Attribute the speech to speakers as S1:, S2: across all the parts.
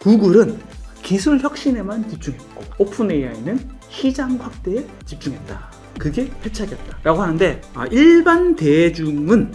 S1: 구글은 기술 혁신에만 집중했고 오픈 AI는 시장 확대에 집중했다. 그게 패착이었다 라고 하는데, 일반 대중은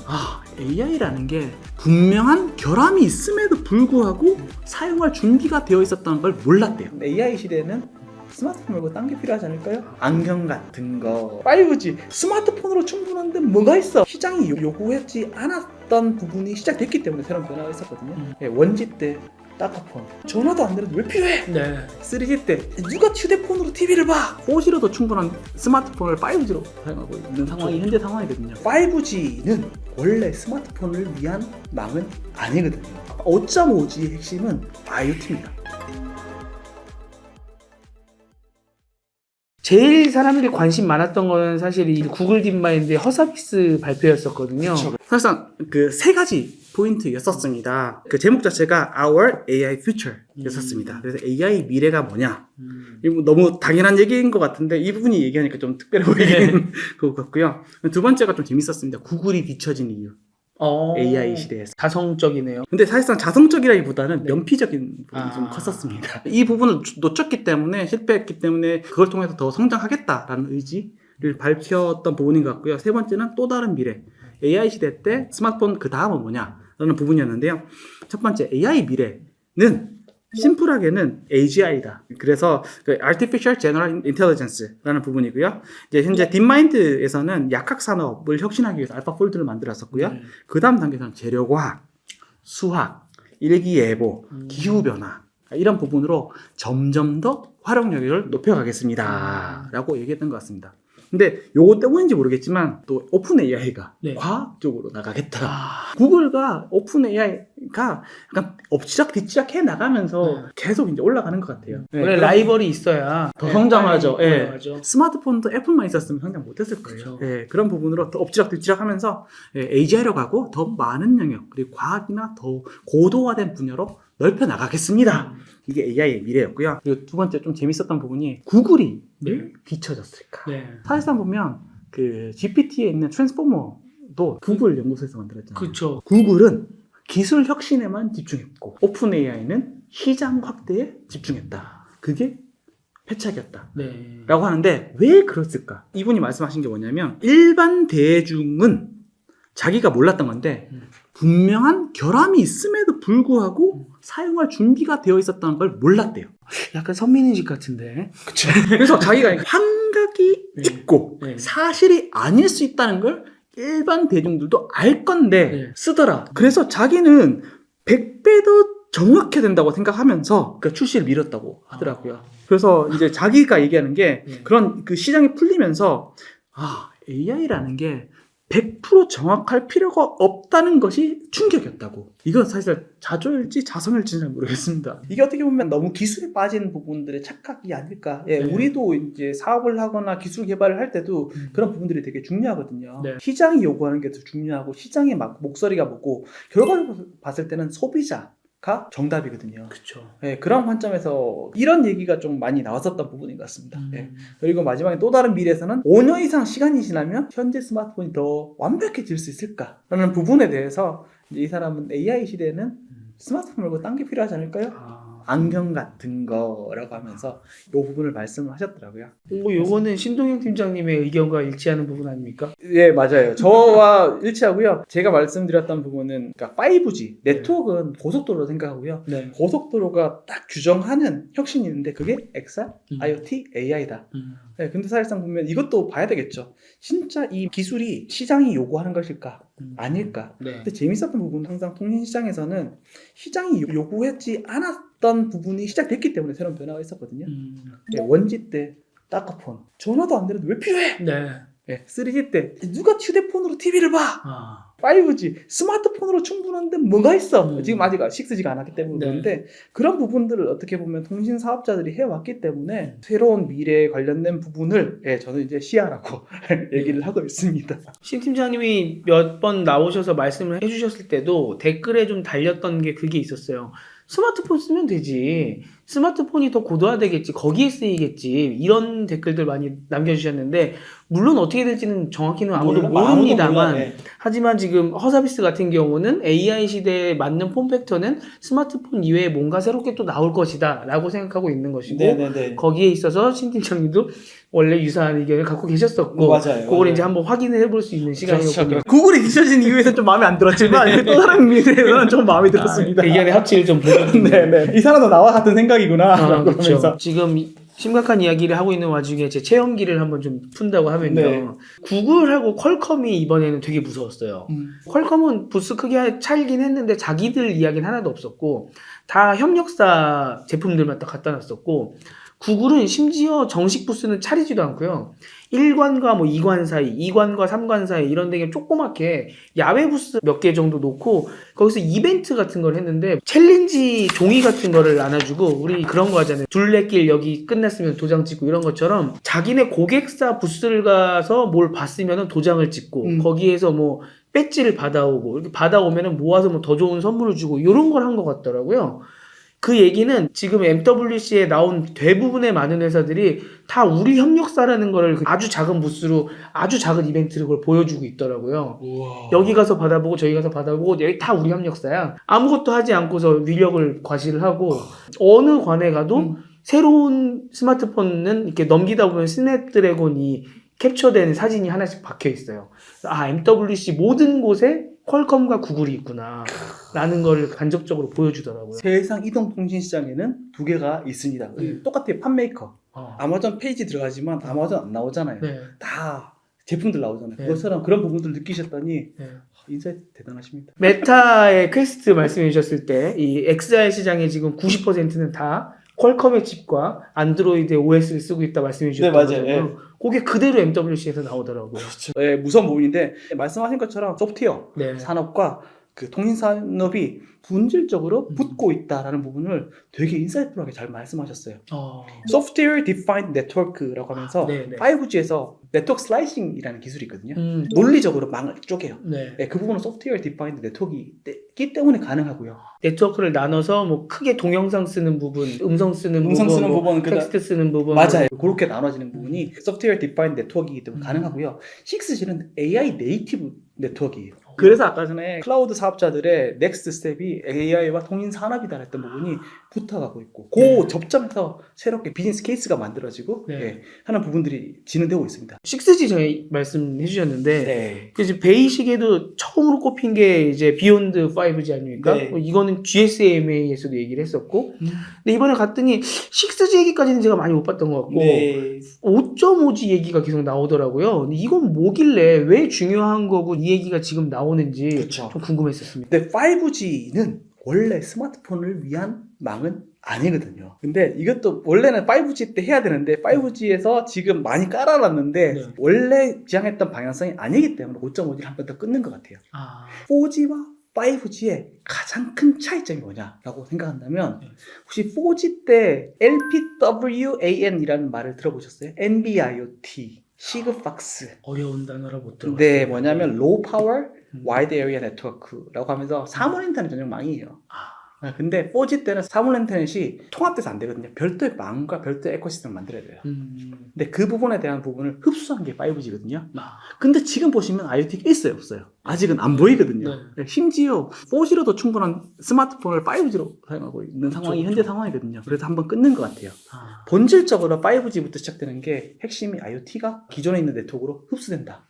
S1: AI라는 게 분명한 결함이 있음에도 불구하고 사용할 준비가 되어 있었다는 걸 몰랐대요. AI 시대는 스마트폰 말고 딴 게 필요하지 않을까요? 안경 같은 거, 5G, 스마트폰으로 충분한데 뭐가 있어? 시장이 요구하지 않았던 부분이 시작됐기 때문에 새로운 변화가 있었거든요. 원지 때 따카폰, 전화도 안 되는데 왜 필요해?
S2: 네.
S1: 3G 때 누가 휴대폰으로 TV를 봐? 4G로도 충분한 스마트폰을 5G로 사용하고 있는 상황이 현재 상황이거든요. 5G는 원래 스마트폰을 위한 망은 아니거든요. 5.5G의 핵심은 IoT입니다.
S2: 제일 사람들이 관심 많았던 거는 사실 이 구글 딥마인드의 허서비스 발표였었거든요.
S1: 그쵸. 사실상 그 세 가지 포인트였었습니다. 그 제목 자체가 Our AI Future 였었습니다. 그래서 AI 미래가 뭐냐? 이거 너무 당연한 얘기인 것 같은데 이 부분이 얘기하니까 좀 특별해 보이는 것 같고요. 두 번째가 좀 재밌었습니다. 구글이 뒤처진 이유. AI 시대에서.
S2: 자성적이네요.
S1: 근데 사실상 자성적이라기보다는 면피적인 부분이 좀 컸었습니다. 이 부분을 놓쳤기 때문에, 실패했기 때문에 그걸 통해서 더 성장하겠다라는 의지를 밝혔던 부분인 것 같고요. 세 번째는 또 다른 미래. AI 시대 때 스마트폰 그 다음은 뭐냐라는 부분이었는데요. 첫 번째, AI 미래는 심플하게는 AGI다. 그래서 그 Artificial General Intelligence라는 부분이고요. 이제 현재 딥마인드에서는 약학 산업을 혁신하기 위해서 알파폴드를 만들었었고요. 그 다음 단계에서는 재료과학, 수학, 일기예보, 기후변화 이런 부분으로 점점 더 활용력을 높여가겠습니다. 라고 얘기했던 것 같습니다. 근데 요거 때문인지 모르겠지만 또 오픈 AI가 과학 쪽으로 나가겠다. 구글과 오픈 AI가 약간 엎치락 뒤치락 해 나가면서 계속 이제 올라가는 것 같아요.
S2: 원래 라이벌이 있어야
S1: 더 성장하죠.
S2: 올라가죠.
S1: 스마트폰도 애플만 있었으면 성장 못했을 거예요. 그런 부분으로 더 엎치락 뒤치락 하면서 AGI로 가고 더 많은 영역, 그리고 과학이나 더 고도화된 분야로 넓혀 나가겠습니다. 이게 AI의 미래였고요. 그리고 두 번째 좀 재밌었던 부분이 구글이 왜 뒤처졌을까? 사실상 보면 그 GPT에 있는 트랜스포머도 구글 연구소에서 만들었잖아요.
S2: 그렇죠.
S1: 구글은 기술 혁신에만 집중했고 오픈 AI는 시장 확대에 집중했다. 그게 패착이었다. 라고 하는데 왜 그랬을까? 이분이 말씀하신 게 뭐냐면 일반 대중은 자기가 몰랐던 건데 분명한 결함이 있음에도 불구하고 사용할 준비가 되어 있었다는 걸 몰랐대요.
S2: 약간 선민의식 같은데.
S1: 그쵸. 그래서 자기가 환각이 있고 사실이 아닐 수 있다는 걸 일반 대중들도 알 건데 쓰더라. 그래서 자기는 100배 더 정확해야 된다고 생각하면서 그 출시를 미뤘다고 하더라고요. 그래서 이제 자기가 얘기하는 게 그런 그 시장이 풀리면서 AI라는 게 100% 정확할 필요가 없다는 것이 충격이었다고. 이건 사실 자조일지 자성일지는 잘 모르겠습니다. 이게 어떻게 보면 너무 기술에 빠진 부분들의 착각이 아닐까. 우리도 이제 사업을 하거나 기술 개발을 할 때도 그런 부분들이 되게 중요하거든요. 시장이 요구하는 게 더 중요하고 시장의 목소리가 뭐고 결과를 봤을 때는 소비자 가 정답이거든요.
S2: 그렇죠.
S1: 그런 관점에서 이런 얘기가 좀 많이 나왔었던 부분인 것 같습니다. 그리고 마지막에 또 다른 미래에서는 5년 이상 시간이 지나면 현재 스마트폰이 더 완벽해질 수 있을까라는 부분에 대해서 이제 이 사람은 AI 시대에는 스마트폰 말고 딴 게 필요하지 않을까요? 안경 같은 거라고 하면서 이 부분을 말씀을 하셨더라고요.
S2: 요거는 신동영 팀장님의 의견과 일치하는 부분 아닙니까?
S1: 예, 맞아요. 저와 일치하고요. 제가 말씀드렸던 부분은 그러니까 5G 네트워크는 고속도로로 생각하고요. 고속도로가 딱 규정하는 혁신이 있는데 그게 XR, IoT, AI다. 근데 사실상 보면 이것도 봐야 되겠죠. 진짜 이 기술이 시장이 요구하는 것일까? 아닐까? 근데 재밌었던 부분은 항상 통신시장에서는 시장이 요구하지 않았던 부분이 시작됐기 때문에 새로운 변화가 있었거든요. 원지 때 따카폰, 전화도 안 되는데 왜 필요해? 3G 때 누가 휴대폰으로 TV를 봐? 5G, 스마트폰으로 충분한데 뭐가 있어? 지금 아직 6G가 안 왔기 때문에 그런데 그런 부분들을 어떻게 보면 통신 사업자들이 해왔기 때문에 새로운 미래에 관련된 부분을 저는 이제 시야라고 얘기를 하고 있습니다.
S2: 신 팀장님이 몇 번 나오셔서 말씀을 해주셨을 때도 댓글에 좀 달렸던 게 그게 있었어요. 스마트폰 쓰면 되지. 스마트폰이 더 고도화되겠지, 거기에 쓰이겠지, 이런 댓글들 많이 남겨주셨는데, 물론 어떻게 될지는 정확히는 아무도 모릅니다만,
S1: 몰라. 네.
S2: 하지만 지금 허서비스 같은 경우는 AI 시대에 맞는 폼팩터는 스마트폰 이외에 뭔가 새롭게 또 나올 것이다 라고 생각하고 있는 것이고,
S1: 네네네.
S2: 거기에 있어서 신팀장님도 원래 유사한 의견을 갖고 계셨었고,
S1: 맞아요.
S2: 그걸
S1: 맞아요.
S2: 이제 한번 확인을 해볼 수 있는 시간이었군요.
S1: 그렇죠. 구글이 뒤쳐진 이유에서 좀 마음에 안 들었지만 또 다른 의미에서는 좀 마음에 들었습니다.
S2: 의견의 합치를 좀 보거든요.
S1: 네네. 이 사람도 나와 같은 생각이구나.
S2: 아,
S1: 라고
S2: 그렇죠.
S1: 하면서.
S2: 지금 심각한 이야기를 하고 있는 와중에 제 체험기를 한번 좀 푼다고 하면요.
S1: 네.
S2: 구글하고 퀄컴이 이번에는 되게 무서웠어요. 퀄컴은 부스 크게 차이긴 했는데 자기들 이야기는 하나도 없었고 다 협력사 제품들만 딱 갖다 놨었고 구글은 심지어 정식 부스는 차리지도 않고요. 1관과 뭐 2관 사이, 2관과 3관 사이 이런 데게 조그맣게 야외 부스 몇 개 정도 놓고 거기서 이벤트 같은 걸 했는데 챌린지 종이 같은 거를 나눠주고 우리 그런 거 하잖아요. 둘레길 여기 끝났으면 도장 찍고 이런 것처럼 자기네 고객사 부스를 가서 뭘 봤으면 도장을 찍고 거기에서 뭐 배지를 받아오고 이렇게 받아오면은 모아서 뭐 더 좋은 선물을 주고 이런 걸 한 것 같더라고요. 그 얘기는 지금 MWC에 나온 대부분의 많은 회사들이 다 우리 협력사라는 거를 아주 작은 부스로 아주 작은 이벤트를 그걸 보여주고 있더라고요.
S1: 우와.
S2: 여기 가서 받아보고 저기 가서 받아보고 여기 다 우리 협력사야. 아무것도 하지 않고서 위력을 과시를 하고 어느 관에 가도 새로운 스마트폰은 이렇게 넘기다 보면 스냅드래곤이 캡처된 사진이 하나씩 박혀 있어요. 아, MWC 모든 곳에 퀄컴과 구글이 있구나 라는 걸 간접적으로 보여주더라고요.
S1: 세상 이동통신 시장에는 두 개가 있습니다. 똑같아요. 판메이커. 아마존 페이지 들어가지만 아마존 안 나오잖아요.
S2: 네.
S1: 다 제품들 나오잖아요.
S2: 네.
S1: 그것처럼 그런 부분들 느끼셨더니
S2: 네.
S1: 인사이트 대단하십니다.
S2: 메타의 퀘스트 말씀해 주셨을 때 이 XR 시장의 지금 90%는 다 퀄컴의 칩과 안드로이드 OS를 쓰고 있다 말씀해 주셨던
S1: 네, 맞아요.
S2: 거잖아요. 그게 그대로 MWC에서 나오더라고요.
S1: 그렇죠. 네, 무서운 부분인데 말씀하신 것처럼 소프트웨어
S2: 네.
S1: 산업과 그 통신 산업이 본질적으로 붙고 있다라는 부분을 되게 인사이트풀하게 잘 말씀하셨어요. 소프트웨어 디파인드 네트워크라고 하면서
S2: 네.
S1: 5G에서 네트워크 슬라이싱이라는 기술이 있거든요. 논리적으로 망을 쪼개요.
S2: 네.
S1: 네, 그 부분은 소프트웨어 디파인드 네트워크이기 때문에 가능하고요.
S2: 네트워크를 나눠서 뭐 크게 동영상 쓰는 부분, 음성 쓰는
S1: 부분,
S2: 텍스트 쓰는 부분
S1: 맞아요. 그렇게 나눠지는 부분이 소프트웨어 디파인드 네트워크이기 때문에 가능하고요. 6G는 AI 네이티브 네트워크예요. 그래서 아까 전에 클라우드 사업자들의 넥스트 스텝이 AI와 통신 산업이다 했던 부분이 붙어가고 있고 그 접점에서 새롭게 비즈니스 케이스가 만들어지고 하는 부분들이 진행되고 있습니다.
S2: 6G 전에 말씀해 주셨는데
S1: 네.
S2: 그 이제 베이식에도 처음으로 꼽힌 게 이제 비욘드 5G 아닙니까?
S1: 네.
S2: 이거는 GSMA에서도 얘기를 했었고 근데 이번에 갔더니 6G 얘기까지는 제가 많이 못 봤던 것 같고 5.5G 얘기가 계속 나오더라고요. 근데 이건 뭐길래 왜 중요한 거고 이 얘기가 지금 나오는지
S1: 그쵸.
S2: 좀 궁금했었습니다.
S1: 근데 5G는 원래 스마트폰을 위한 망은 아니거든요. 근데 이것도 원래는 5G 때 해야 되는데 5G에서 지금 많이 깔아놨는데
S2: 네.
S1: 원래 지향했던 방향성이 아니기 때문에 5.5G를 한 번 더 끊는 것 같아요. 4G와 5G의 가장 큰 차이점이 뭐냐라고 생각한다면 혹시 4G 때 LPWAN이라는 말을 들어보셨어요? NB-IoT, 시그팍스.
S2: 어려운 단어라 못 들어봤어요.
S1: 네, 뭐냐면 Low Power Wide Area Network라고 하면서 사물 인터넷 전용망이에요. 근데 4G 때는 사물 인터넷이 통합돼서 안 되거든요. 별도의 망과 별도의 에코시스템을 만들어야 돼요. 근데 그 부분에 대한 부분을 흡수한 게 5G거든요. 근데 지금 보시면 IoT가 있어요, 없어요? 아직은 안 보이거든요. 심지어 4G로도 충분한 스마트폰을 5G로 사용하고 있는 상황이 현재 상황이거든요. 그래서 한번 끊는 것 같아요. 본질적으로 5G부터 시작되는 게 핵심이 IoT가 기존에 있는 네트워크로 흡수된다.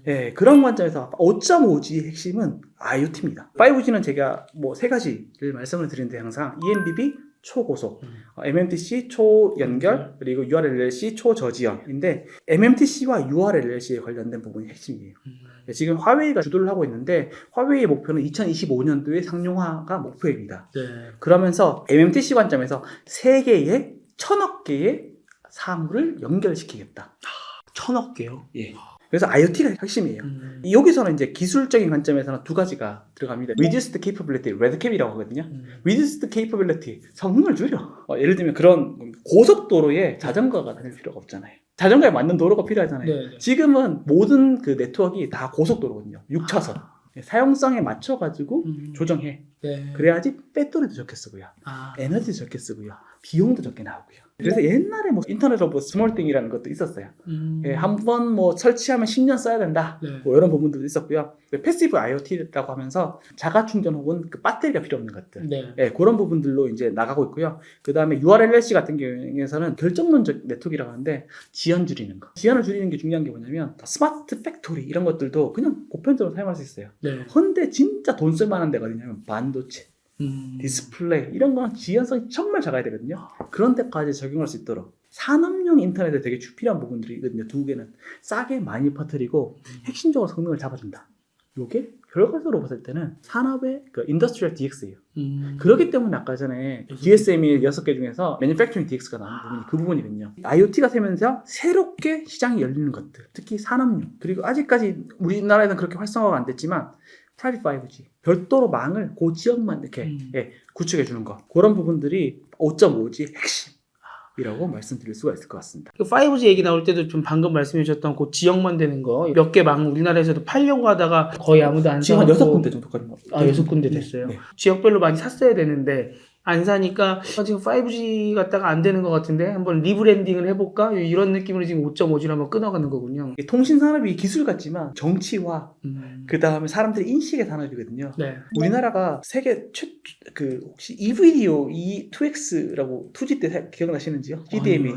S1: 예, 그런 관점에서 5.5G의 핵심은 IoT입니다. 5G는 제가 뭐 세 가지를 말씀을 드리는데 항상 ENBB 초고속, MMTC 초연결, 그리고 URLLC 초저지형인데 MMTC와 URLLC에 관련된 부분이 핵심이에요. 지금 화웨이가 주도를 하고 있는데 화웨이의 목표는 2025년도에 상용화가 목표입니다. 그러면서 MMTC 관점에서 세계에 1000억 개의 사물을 연결시키겠다.
S2: 1000억 개요?
S1: 예. 그래서 IoT가 핵심이에요. 여기서는 이제 기술적인 관점에서는 두 가지가 들어갑니다. Reduced Capability, REDCap이라고 하거든요. Reduced Capability, 성능을 줄여. 예를 들면 그런 고속도로에 자전거가 다닐 필요가 없잖아요. 자전거에 맞는 도로가 필요하잖아요. 지금은 모든 그 네트워크가 다 고속도로거든요. 6차선. 사용성에 맞춰가지고 조정해. 그래야지 배터리도 적게 쓰고요. 에너지도 적게 쓰고요. 비용도 적게 나오고요. 그래서 옛날에 뭐 인터넷 오브 스몰 띵이라는 것도 있었어요. 예, 한번 뭐 설치하면 10년 써야 된다.
S2: 네.
S1: 뭐 이런 부분들도 있었고요. 패시브 IoT라고 하면서 자가 충전 혹은 그 배터리가 필요 없는 것들.
S2: 네.
S1: 예, 그런 부분들로 이제 나가고 있고요. 그 다음에 URLLC 같은 경우에서는 결정론적 네트워크라고 하는데 지연 줄이는 거. 지연을 줄이는 게 중요한 게 뭐냐면 스마트 팩토리 이런 것들도 그냥 보편적으로 사용할 수 있어요.
S2: 네.
S1: 근데 진짜 돈 쓸 만한 데가 어디냐면 반도체, 디스플레이 이런 거는 지연성이 정말 작아야 되거든요. 그런 데까지 적용할 수 있도록 산업용 인터넷에 되게 필요한 부분들이 있거든요. 두 개는 싸게 많이 퍼뜨리고 핵심적으로 성능을 잡아준다. 요게 결과적으로 봤을 때는 산업의 그 인더스트리얼 DX예요. 그렇기 때문에 아까 전에 DSM이 6개 중에서 Manufacturing DX가 나온 부분이 그 부분이거든요. IoT가 되면서 새롭게 시장이 열리는 것들, 특히 산업용, 그리고 아직까지 우리나라에는 그렇게 활성화가 안 됐지만 프라이빗 5G, 별도로 망을 그 지역만 이렇게 구축해 주는 거, 그런 부분들이 5.5G 핵심이라고 말씀드릴 수가 있을 것 같습니다.
S2: 5G 얘기 나올 때도 좀 방금 말씀해 주셨던 그 지역만 되는 거 몇 개 망 우리나라에서도 팔려고 하다가 거의 아무도 안
S1: 지금 한
S2: 사고
S1: 6군데 정도까지.
S2: 6군데 됐어요.
S1: 네.
S2: 지역별로 많이 샀어야 되는데 안 사니까 지금 5G 갖다가 안 되는 것 같은데 한번 리브랜딩을 해볼까? 이런 느낌으로 지금 5.5G로 한번 끊어가는 거군요.
S1: 통신산업이 기술 같지만 정치와 그 다음에 사람들의 인식의 산업이거든요.
S2: 네.
S1: 우리나라가 세계 혹시 eVideo E2X라고 2G 때 기억나시는지요? CDM이.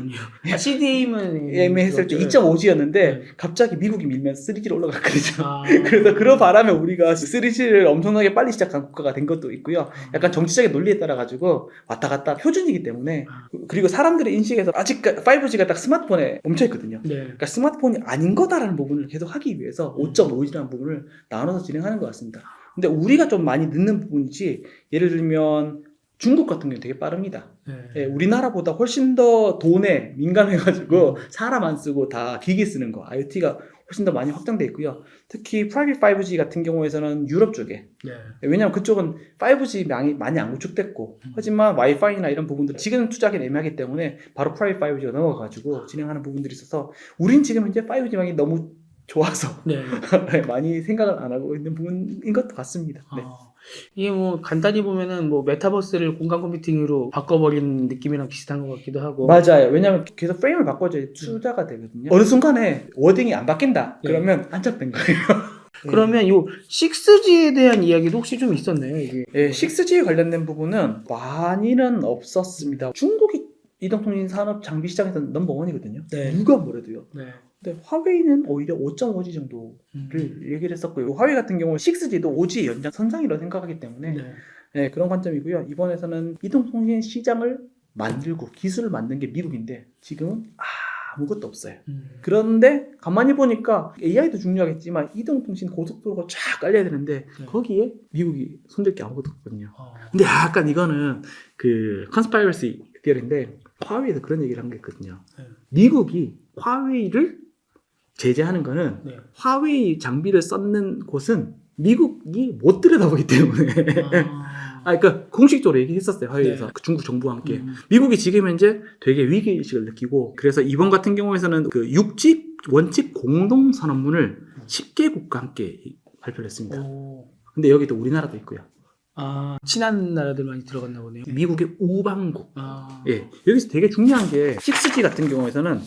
S2: CDM은
S1: 했을 때 2.5G였는데
S2: 네.
S1: 갑자기 미국이 밀면 3G로 올라갔거든요.
S2: 아.
S1: 그래서 그런 바람에 우리가 3G를 엄청나게 빨리 시작한 국가가 된 것도 있고요. 약간 정치적인 논리에 따라 가지고 왔다 갔다 표준이기 때문에, 그리고 사람들의 인식에서 아직 5G가 딱 스마트폰에 멈춰 있거든요.
S2: 네.
S1: 그러니까 스마트폰이 아닌 거다라는 부분을 계속 하기 위해서 5.5G라는 부분을 나눠서 진행하는 것 같습니다. 근데 우리가 좀 많이 늦는 부분이지, 예를 들면 중국 같은 경우는 되게 빠릅니다.
S2: 네.
S1: 예, 우리나라보다 훨씬 더 돈에 민감해가지고 사람 안 쓰고 다 기기 쓰는 거, IoT가 훨씬 더 많이 확장돼 있고요. 특히 프라이빗 5G 같은 경우에서는 유럽 쪽에,
S2: 네.
S1: 왜냐하면 그쪽은 5G 많이 안 구축됐고, 하지만 와이파이나 이런 부분들 지금 투자하기 애매하기 때문에 바로 프라이빗 5G가 넘어가가지고 진행하는 부분들이 있어서, 우린 지금 이제 5G망이 너무 좋아서
S2: 네.
S1: 많이 생각을 안 하고 있는 부분인 것 같습니다. 네.
S2: 이게 뭐 간단히 보면은 뭐 메타버스를 공간 컴퓨팅으로 바꿔버리는 느낌이랑 비슷한 것 같기도 하고.
S1: 맞아요. 왜냐하면 계속 프레임을 바꿔줘야 투자가 되거든요. 어느 순간에 워딩이 안 바뀐다.
S2: 네.
S1: 그러면 안착된 거예요.
S2: 그러면 요 6G에 대한 이야기도 혹시 좀 있었나요? 이게?
S1: 네, 6G에 관련된 부분은 많이는 없었습니다. 중국이 이동통신 산업 장비 시장에서는 넘버원이거든요.
S2: 네.
S1: 누가 뭐래도요.
S2: 네.
S1: 근데 화웨이는 오히려 5.5G 정도를 얘기를 했었고요. 화웨이 같은 경우는 6G도 5G 연장 선상이라고 생각하기 때문에
S2: 네.
S1: 네, 그런 관점이고요. 이번에서는 이동통신 시장을 만들고 기술을 만든 게 미국인데 지금은 아무것도 없어요. 그런데 가만히 보니까 AI도 중요하겠지만 이동통신 고속도로가 쫙 깔려야 되는데 거기에 미국이 손댈 게 아무것도 없거든요. 근데 약간 이거는 그 컨스파이러시 디어리인데 화웨이에서 그런 얘기를 한 게 있거든요. 미국이 화웨이를 제재하는 거는 화웨이 장비를 썼는 곳은 미국이 못 들여다보기 때문에 그러니까 공식적으로 얘기했었어요. 화웨이에서. 그 중국 정부와 함께. 미국이 지금 현재 되게 위기의식을 느끼고, 그래서 이번 같은 경우에서는 그 6집 원칙 공동선언문을 10개국과 함께 발표를 했습니다. 근데 여기도 우리나라도 있고요.
S2: 친한 나라들 많이 들어갔나 보네요.
S1: 미국의 우방국. 예, 여기서 되게 중요한 게 6G 같은 경우에서는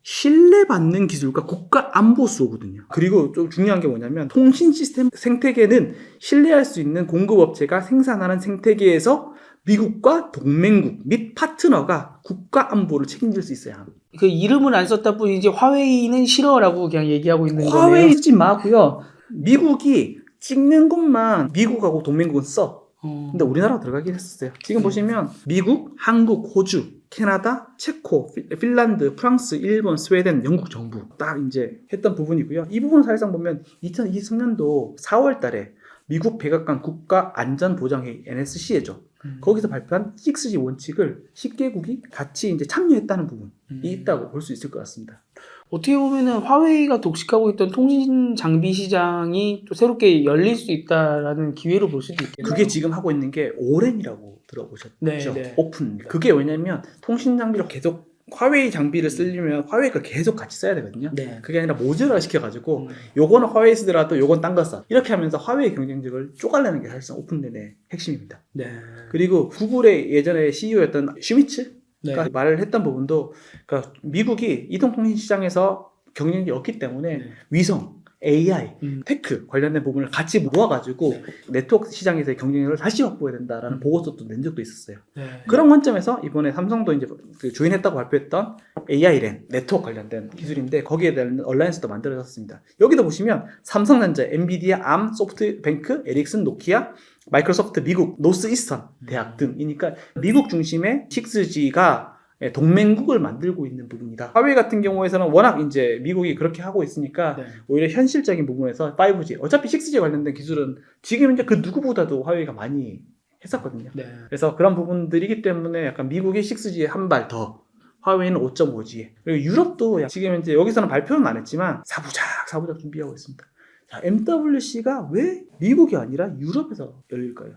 S1: 신뢰받는 기술과 국가 안보 수호거든요. 그리고 좀 중요한 게 뭐냐면 통신 시스템 생태계는 신뢰할 수 있는 공급업체가 생산하는 생태계에서 미국과 동맹국 및 파트너가 국가 안보를 책임질 수 있어야 합니다.
S2: 그 이름을 안 썼다 뿐이지 화웨이는 싫어라고 그냥 얘기하고 있는 거네요.
S1: 화웨이 쓰지 마고요. 미국이 찍는 곳만 미국하고 동맹국은 써. 근데 우리나라가 들어가긴 했었어요. 지금 보시면 미국, 한국, 호주, 캐나다, 체코, 핀란드, 프랑스, 일본, 스웨덴, 영국 정부 딱 이제 했던 부분이고요. 이 부분은 사실상 보면 2023년도 4월 달에 미국 백악관 국가안전보장회의 NSC죠. 거기서 발표한 6G 원칙을 10개국이 같이 이제 참여했다는 부분이 있다고 볼 수 있을 것 같습니다.
S2: 어떻게 보면은 화웨이가 독식하고 있던 통신 장비 시장이 또 새롭게 열릴 수 있다라는 기회로 볼 수도 있겠네요.
S1: 그게 지금 하고 있는 게 오렌이라고 들어보셨죠?
S2: 네.
S1: 오픈. 그게 왜냐면 통신 장비를 계속 화웨이 장비를 쓰려면 화웨이 걸 계속 같이 써야 되거든요.
S2: 네.
S1: 그게 아니라 모듈화 시켜가지고 요거는 화웨이 쓰더라도 요건 딴 거 써. 이렇게 하면서 화웨이 경쟁력을 쪼갈내는 게 사실상 오픈랜의 핵심입니다.
S2: 네.
S1: 그리고 구글의 예전에 CEO였던 슈미츠가
S2: 네.
S1: 말을 했던 부분도 그러니까 미국이 이동통신 시장에서 경쟁력이 없기 때문에
S2: 네.
S1: 위성, AI,
S2: 음.
S1: 테크 관련된 부분을 같이 모아가지고
S2: 네.
S1: 네트워크 시장에서의 경쟁력을 다시 확보해야 된다라는 보고서도 낸 적도 있었어요.
S2: 네.
S1: 그런 관점에서 이번에 삼성도 이제 그 조인했다고 발표했던 AI-랜 네트워크 관련된 기술인데 거기에 대한 얼라이언스도 만들어졌습니다. 여기도 보시면 삼성전자, 엔비디아, 암, 소프트뱅크, 에릭슨, 노키아, 마이크로소프트, 미국, 노스 이스턴 대학 등이니까 미국 중심의 6G가 동맹국을 만들고 있는 부분이다. 화웨이 같은 경우에서는 워낙 이제 미국이 그렇게 하고 있으니까
S2: 네.
S1: 오히려 현실적인 부분에서 5G, 어차피 6G 관련된 기술은 지금 이제 그 누구보다도 화웨이가 많이 했었거든요.
S2: 네.
S1: 그래서 그런 부분들이기 때문에 약간 미국이 6G에 한 발 더, 화웨이는 5.5G에. 그리고 유럽도 지금 이제 여기서는 발표는 안 했지만 사부작 준비하고 있습니다. 자, MWC가 왜 미국이 아니라 유럽에서 열릴까요?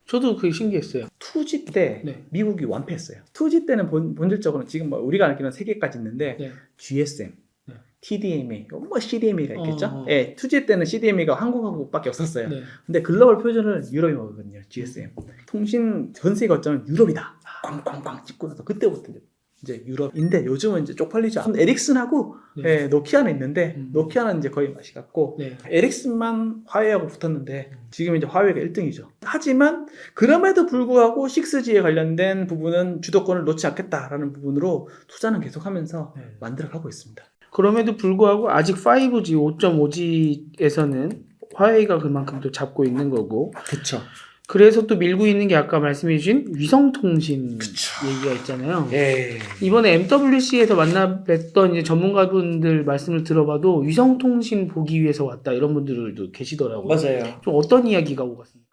S2: 저도 그게 신기했어요.
S1: 2G 때
S2: 네.
S1: 미국이 완패했어요. 2G 때는 본질적으로 지금 뭐 우리가 알기로는 3개까지 있는데
S2: 네.
S1: GSM,
S2: 네.
S1: TDMA, 뭐 CDMA가 있겠죠?
S2: 어.
S1: 예, 2G 때는 CDMA가 한국밖에 없었어요.
S2: 네.
S1: 근데 글로벌 표준은 유럽이 먹거든요. GSM. 통신 전 세계 거점은 유럽이다. 꽝꽝꽝 찍고 나서 그때부터 이제 유럽인데 요즘은 이제 쪽팔리죠. 에릭슨하고
S2: 네.
S1: 예, 노키아는 있는데
S2: 음.
S1: 노키아는 이제 거의 맛이 같고
S2: 네.
S1: 에릭슨만 화웨이하고 붙었는데 지금 이제 화웨이가 1등이죠. 하지만 그럼에도 불구하고 6G에 관련된 부분은 주도권을 놓지 않겠다라는 부분으로 투자는 계속하면서
S2: 네.
S1: 만들어가고 있습니다.
S2: 그럼에도 불구하고 아직 5G, 5.5G에서는 화웨이가 그만큼 또 잡고 있는 거고
S1: 그렇죠.
S2: 그래서 또 밀고 있는 게 아까 말씀해 주신 위성통신
S1: 그쵸.
S2: 얘기가 있잖아요.
S1: 예.
S2: 이번에 MWC에서 만나 뵀던 이제 전문가분들 말씀을 들어봐도 위성통신 보기 위해서 왔다 이런 분들도 계시더라고요.
S1: 맞아요.
S2: 좀 어떤 이야기가 오갔습니까?